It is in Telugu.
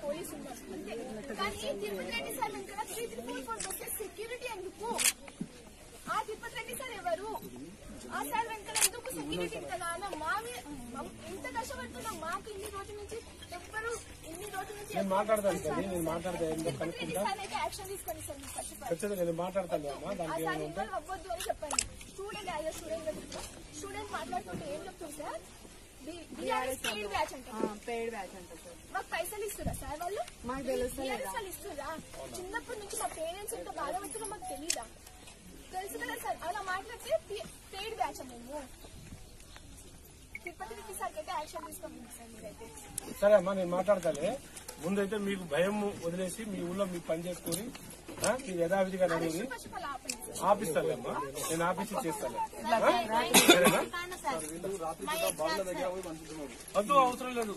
పోలీసు ఉన్నారు అంతే. కానీ తిరుపతి రెడ్డి సార్ వెనక 3344 బస్సెస్ సెక్యూరిటీ ఎందుకు? ఆ తిరుపతి రెడ్డి సార్ ఎవరు? ఆ సార్ వెనకాల ఎందుకు సెక్యూరిటీ కదా? ఎంత కష్టపడుతున్నాం మాకు ఇన్ని రోజుల నుంచి ఎవ్వరు మాట్లాడతాను యాక్షన్ తీసుకొని సార్ మాట్లాడతాను అవ్వద్దు అని చెప్పండి. స్టూడెంట్ యాజ్ అ స్టూడెంట్ మాట్లాడుతుంటే ఏం చెప్తుంది సార్? పెయిడ్ బ్యాచ్ అంట సార్. మాకు పైసలు ఇస్తురా సార్ వాళ్ళు? మాకు తెలుసు ఇస్తురా. చిన్నప్పటి నుంచి మా పేరెంట్స్ ఎంత బాధ పెడుతున్నా మాకు తెలీదా? తెలుసు కదా సార్. అలా మాట్లాడితే పెయిడ్ బ్యాచ్ మేము తిరుపతి రెడ్డి సార్ అయితే యాక్షన్ తీసుకోండి సార్ మీరైతే. సరే అమ్మా నేను మాట్లాడతానే. ముందైతే మీకు భయం వదిలేసి మీ ఊళ్ళో మీకు పని చేసుకుని మీరు యథావిధిగా నడిగి ఆపిస్తానమ్మా. నేను ఆఫీస్ చేస్తాను. వద్దు అవసరం లేదు.